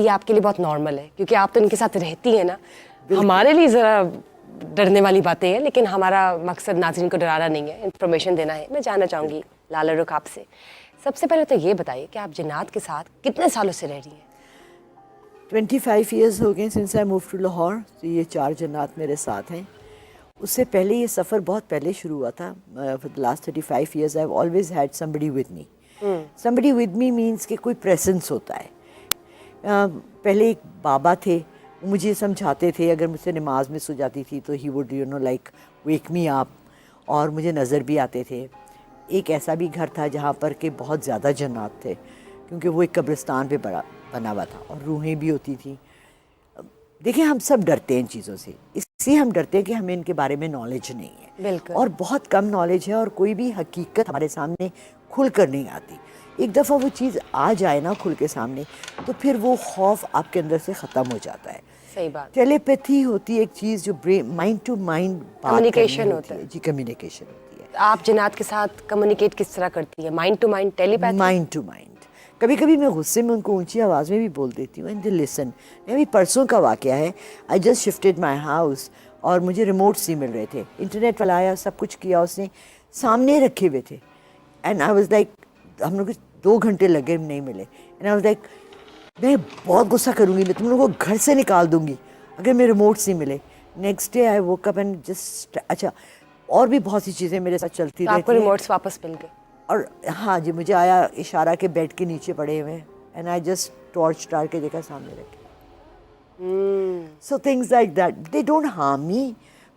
یہ آپ کے لیے بہت نارمل ہے کیونکہ آپ تو ان کے ساتھ رہتی ہیں نا. ہمارے لیے ذرا ڈرنے والی باتیں ہیں, لیکن ہمارا مقصد ناظرین کو ڈرانا نہیں ہے, انفارمیشن دینا ہے. میں جاننا چاہوں گی لالا رخ آپ سے, سب سے پہلے تو یہ بتائیے کہ آپ جنات کے ساتھ کتنے سالوں سے رہ رہی ہیں؟ 25 ایئرز ہو گئے since I move to Lahore. تو یہ 4 جنات میرے ساتھ ہیں. اس سے پہلے یہ سفر بہت پہلے شروع ہوا تھا. For the last 35 years I have always had somebody with me. somebody with me means کہ کوئی پریزنس ہوتا ہے. پہلے ایک بابا تھے, مجھے سمجھاتے تھے. اگر مجھ سے نماز میں سو جاتی تھی تو ہی وڈ لائک ویک می اپ, اور مجھے نظر بھی آتے تھے. ایک ایسا بھی گھر تھا جہاں پر کہ بہت زیادہ جنات تھے, کیونکہ وہ ایک قبرستان پہ بنا ہوا تھا, اور روحیں بھی ہوتی تھیں. دیکھیں ہم سب ڈرتے ہیں ان چیزوں سے, اس سے ہم ڈرتے ہیں کہ ہمیں ان کے بارے میں نالج نہیں ہے. بالکل. اور بہت کم نالج ہے, اور کوئی بھی حقیقت ہمارے سامنے کھل کر نہیں آتی. ایک دفعہ وہ چیز آ جائے نا کھل کے سامنے, تو پھر وہ خوف آپ کے اندر سے ختم ہو جاتا ہے. صحیح بات. ٹیلیپیتھی ہوتی ہے ایک چیز جو مائنڈ ٹو مائنڈ بات کرنی ہوتی ہے. جی, کمیونیکیشن ہوتی ہے. آپ جنات کے ساتھ کمیونیکیٹ کس طرح کرتی ہیں؟ Mind to mind, telepathy? Mind to mind. کبھی کبھی میں غصے میں ان کو اونچی آواز میں بھی بول دیتی ہوں, اینڈ دے لسن. ابھی پرسوں کا واقعہ ہے. I just shifted my house, اور مجھے ریموٹس ہی مل رہے تھے. انٹرنیٹ والا آیا, سب کچھ کیا اس نے, سامنے رکھے ہوئے تھے. اینڈ آئی واز لائک, ہم لوگ 2 گھنٹے لگے, نہیں ملے. اینڈ آئی واز لائک, میں بہت غصہ کروں گی, میں تم لوگوں کو گھر سے نکال دوں گی اگر میرے ریموٹس نہیں ملے. Next day I woke up and just, اچھا اور بھی بہت سی چیزیں میرے ساتھ چلتی رہتی ہیں. آپ کو ریموٹس واپس مل گئے؟ اور ہاں جی, مجھے آیا اشارہ کے بیڈ کے نیچے پڑے ہوئے ہیں. اینڈ آئی جسٹ ٹارچ ڈال کے دیکھا, سامنے رکھے. So things like that, they don't harm me,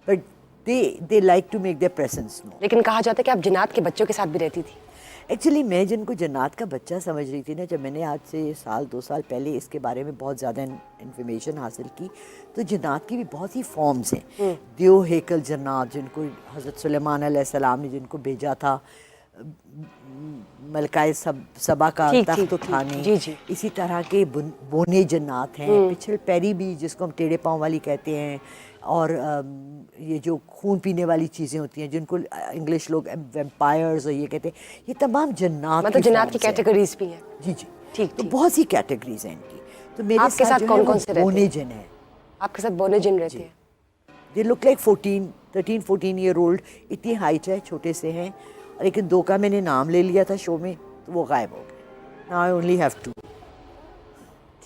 but they like to make their presence known. لیکن کہا جاتا ہے کہ آپ جنات کے بچوں کے ساتھ بھی رہتی تھی. ایکچولی میں جن کو جنات کا بچہ سمجھ رہی تھی نا, جب میں نے آج سے 1-2 سال پہلے اس کے بارے میں بہت زیادہ انفارمیشن حاصل کی, تو جنات کی بھی بہت سی فارمز ہیں. دیو ہیکل جنات, جن کو حضرت سلیمان علیہ السلام نے جن کو بھیجا تھا ملکہ سبا کا تخت اٹھانے. اسی طرح کے بونے جنات ہیں. پچھل پیری بھی, جس کو ہم ٹیڑھے پاؤں والی کہتے ہیں, اور یہ جو خون پینے والی چیزیں ہوتی ہیں جن کو انگلش لوگ ویمپائرز اور یہ کہتے ہیں, یہ تمام جنات, مطلب جنات کی کیٹیگریز بھی ہیں. جی جی, ٹھیک. تو بہت سی کیٹیگریز ہیں ان کی. تو میرے آپ کے ساتھ کون کون سے رہتے ہیں؟ بونے جن ہیں. آپ کے ساتھ بونے جن رہتے ہیں؟ دے لک لائک 13-14 ایئر اولڈ. اتنی ہائٹ ہے, چھوٹے سے ہیں. لیکن 2 کا میں نے نام لے لیا تھا شو میں, تو وہ غائب ہو گئے. Now I only have 2.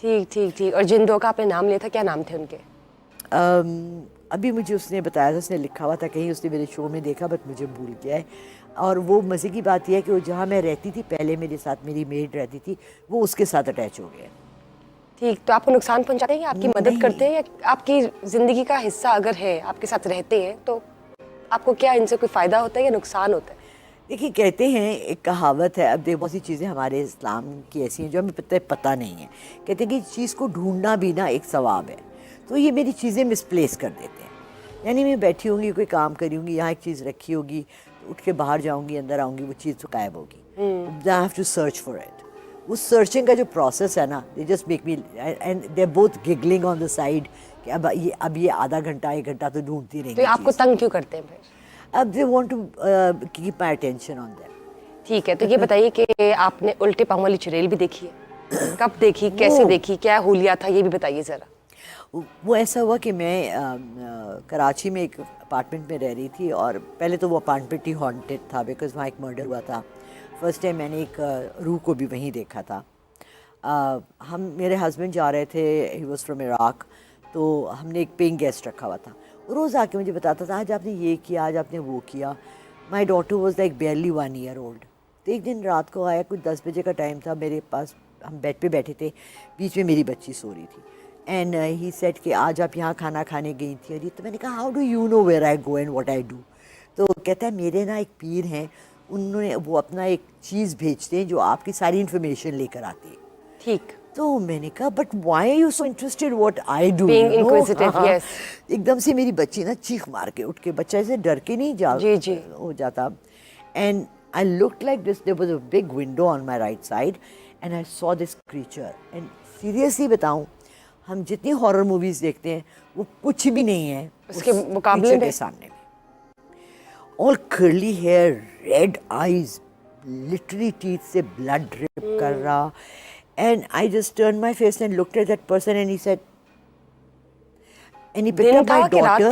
ٹھیک. اور جن 2 کا آپ نے نام لیا تھا, کیا نام تھے ان کے؟ ابھی مجھے اس نے بتایا تھا, اس نے لکھا ہوا تھا کہیں, اس نے میرے شو میں دیکھا, بٹ مجھے بھول گیا ہے. اور وہ مزے کی بات یہ ہے کہ وہ جہاں میں رہتی تھی پہلے, میرے ساتھ میری میڈ رہتی تھی, وہ اس کے ساتھ اٹیچ ہو گیا. ٹھیک. تو آپ کو نقصان پہنچاتے ہیں یا آپ کی مدد کرتے ہیں, یا آپ کی زندگی کا حصہ اگر ہے, آپ کے ساتھ رہتے ہیں, تو آپ کو کیا ان سے کوئی فائدہ ہوتا ہے یا نقصان ہوتا ہے؟ دیکھیے, کہتے ہیں, ایک کہاوت ہے, اب دیکھ بہت سی چیزیں ہمارے اسلام کی ایسی ہیں جو ہمیں پتہ نہیں ہے. کہتے ہیں کہ اس چیز کو ڈھونڈنا بھی نا ایک ثواب ہے. تو یہ میری چیزیں مسپلیس کر دیتے ہیں. یعنی میں بیٹھی ہوں گی, کوئی کام کری ہوں گی, یہاں ایک چیز رکھی ہوگی, اٹھ کے باہر جاؤں گی, اندر آؤں گی, وہ چیز تو غائب ہوگی. I have to search for it. اس سرچنگ کا جو پروسیس ہے نا, they just make me, and they're both giggling on the side کہ اب یہ آدھا گھنٹہ 1 گھنٹہ تو ڈھونڈتی رہیں گی. تو آپ کو تنگ کیوں کرتے ہیں پھر؟ اب they want to keep my attention on them. ٹھیک ہے. تو یہ بتائیے کہ آپ نے الٹے پاؤں والی چڑیل بھی دیکھی ہے؟ کب دیکھی, کیسے دیکھی, کیا حلیہ تھا, یہ بھی بتائیے ذرا. وہ ایسا ہوا کہ میں کراچی میں ایک اپارٹمنٹ میں رہ رہی تھی, اور پہلے تو وہ اپارٹمنٹ ہی ہانٹیڈ تھا بیکاز وہاں ایک مرڈر ہوا تھا. فرسٹ ٹائم میں نے ایک روح کو بھی وہیں دیکھا تھا. میرے ہسبینڈ جا رہے تھے, ہی واز فرام عراق, تو ہم نے ایک پینگ گیسٹ رکھا ہوا تھا. روز آ کے مجھے بتاتا تھا, آج آپ نے یہ کیا, آج آپ نے وہ کیا. My daughter was like barely 1 year old. تو ایک دن رات کو آیا, کچھ 10 بجے کا ٹائم تھا, میرے پاس, ہم بیڈ پہ بیٹھے تھے, بیچ میں میری بچی سو رہی تھی. اینڈ ہی سیڈ کہ آج آپ یہاں کھانا کھانے گئی تھی. تو میں نے کہا, how do you know where I go and what I do. تو کہتا ہے, میرے نا ایک پیر ہیں, انہوں نے, وہ اپنا ایک چیز بھیجتے ہیں جو آپ کی ساری انفارمیشن لے کر آتی ہے. ٹھیک. تو میں نے کہا, but why are you so interested what I do. ایک دم سے میری بچی نا چیخ مار کے اٹھ کے, بچہ ایسے ڈر کے نہیں ہو جاتا. And I looked like this. There was a big window on my right side and I saw this creature. And seriously بتاؤں, ہم جتنی ہارر موویز دیکھتے ہیں وہ کچھ بھی نہیں ہے اس کے مقابلے میں. سامنے all curly hair, red eyes, literally teeth سے blood drip کر رہا, And I just turned my face and looked at that person and he said, and he picked up my daughter.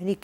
And he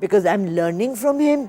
Because I'm learning from him.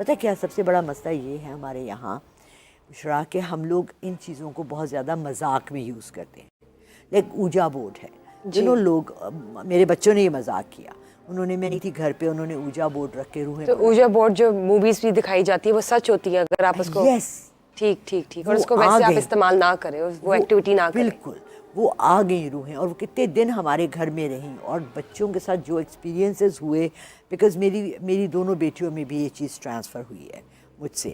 پتہ کیا سب سے بڑا مسئلہ یہ ہے ہمارے یہاں بشرا کہ ہم لوگ ان چیزوں کو بہت زیادہ مذاق میں یوز کرتے ہیں. لائک اوجا بورڈ ہے, جنہوں لوگ, میرے بچوں نے یہ مذاق کیا, انہوں نے, میں نہیں تھی گھر پہ, انہوں نے اوجا بورڈ رکھ کے روحیں, تو اوجا بورڈ جو موویز بھی دکھائی جاتی ہے وہ سچ ہوتی ہے اگر آپ اس کو, یس, ٹھیک اور اس کو ویسے آپ استعمال نہ کریں, وہ ایکٹیویٹی نہ کریں. بالکل, وہ آ گئی روحیں, اور وہ کتنے دن ہمارے گھر میں رہیں, اور بچوں کے ساتھ جو ایکسپیرینسز ہوئے, بیکاز میری دونوں بیٹیوں میں بھی یہ چیز ٹرانسفر ہوئی ہے مجھ سے,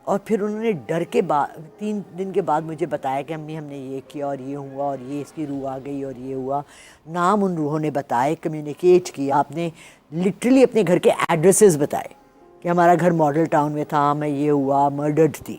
اور پھر انہوں نے ڈر کے بعد 3 دن کے بعد مجھے بتایا کہ امی ہم نے یہ کیا اور یہ ہوا اور یہ اس کی روح آ گئی اور یہ ہوا. نام ان روحوں نے بتائے, کمیونیکیٹ کیا, آپ نے لٹرلی اپنے گھر کے ایڈریسز بتائے کہ ہمارا گھر ماڈل ٹاؤن میں تھا, میں یہ ہوا, مرڈرڈ تھی.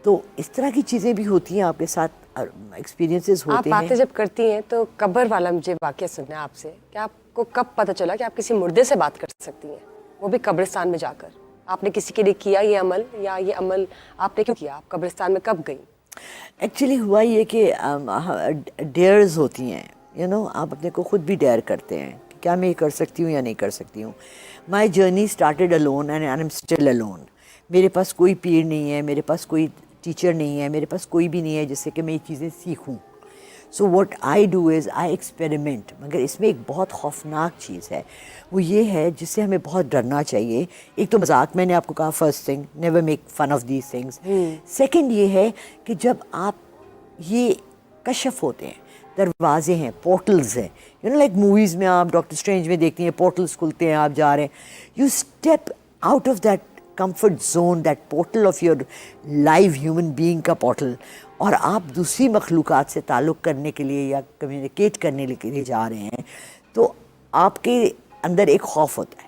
تو اس طرح کی چیزیں بھی ہوتی ہیں آپ کے ساتھ, ایکسپیرینسز آپ ہوتے ہیں. باتیں جب کرتی ہیں تو قبر والا مجھے واقعہ سننا ہے آپ سے, کہ آپ کو کب پتہ چلا کہ آپ کسی مردے سے بات کر سکتی ہیں, وہ بھی قبرستان میں جا کر؟ آپ نے کسی کے لیے کیا یہ عمل, یا یہ عمل آپ نے کیوں کیا؟ آپ قبرستان میں کب گئیں؟ ایکچولی ہوا یہ کہ ڈیئرز ہوتی ہیں, آپ اپنے کو خود بھی ڈیئر کرتے ہیں کہ کیا میں یہ کر سکتی ہوں یا نہیں کر سکتی ہوں. My journey started alone and I am still alone. میرے پاس کوئی پیر نہیں ہے, میرے پاس کوئی ٹیچر نہیں ہے, میرے پاس کوئی بھی نہیں ہے جس سے کہ میں یہ چیزیں سیکھوں. So what I do is I experiment. مگر اس میں ایک بہت خوفناک چیز ہے, وہ یہ ہے جس سے ہمیں بہت ڈرنا چاہیے. ایک تو مذاق, میں نے آپ کو کہا first thing, never make fun of these things. Second یہ ہے کہ جب آپ یہ کشف ہوتے ہیں, دروازے ہیں, پورٹلز ہیں, لائک موویز میں آپ ڈاکٹر اسٹرینج میں دیکھتی ہیں پورٹلز کھلتے ہیں, آپ جا رہے ہیں, you step out of that comfort zone, that portal of your live human being کا پورٹل, اور آپ دوسری مخلوقات سے تعلق کرنے کے لیے یا کمیونیکیٹ کرنے کے لیے جا رہے ہیں, تو آپ کے اندر ایک خوف ہوتا ہے,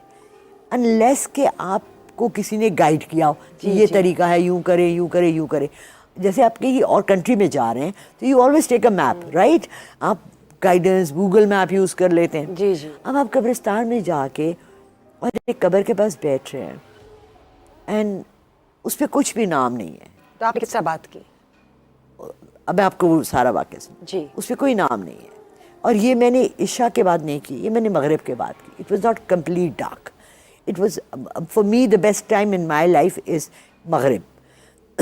انلیس کہ آپ کو کسی نے گائیڈ کیا ہو کہ یہ طریقہ ہے, یوں کرے یوں کرے یوں کرے. جیسے آپ کہیں اور کنٹری میں جا رہے ہیں تو you always take a map, right, آپ گائیڈنس گوگل میپ یوز کر لیتے ہیں. جی اب آپ قبرستان میں جا کے اور ایک قبر کے پاس بیٹھ رہے ہیں, اینڈ اس پہ کچھ بھی نام نہیں ہے. تو آپ نے کس سے بات کی؟ اب میں آپ کو وہ سارا واقعہ سن, جی, اس پہ کوئی نام نہیں ہے. اور یہ میں نے عشاء کے بعد نہیں کی, یہ میں نے مغرب کے بعد کی. It was not complete dark, it was for me the best time in my life is مغرب.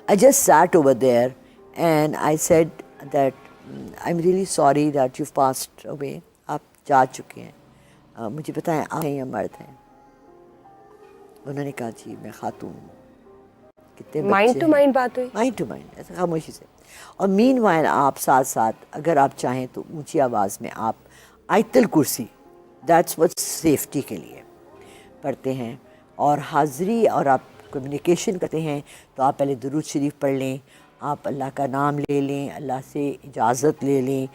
I just sat over there and I said that I'm really sorry that you've passed away. آپ جا چکے ہیں, مجھے بتائیں آپ ہیں یا مرد ہیں؟ انہوں نے کہا جی میں خاتون ہوں. کتنے بچے؟ مائنڈ ٹو مائنڈ بات ہوئی, مائنڈ ٹو مائنڈ, ایسے خاموشی سے. اور مین وائل آپ ساتھ ساتھ اگر آپ چاہیں تو اونچی آواز میں آپ آیت الکرسی, دیٹس واٹ سیفٹی کے لیے پڑھتے ہیں, اور حاضری اور آپ کمیونیکیشن کرتے ہیں تو آپ پہلے درود شریف پڑھ لیں, آپ اللہ کا نام لے لیں, اللہ سے اجازت لے لیں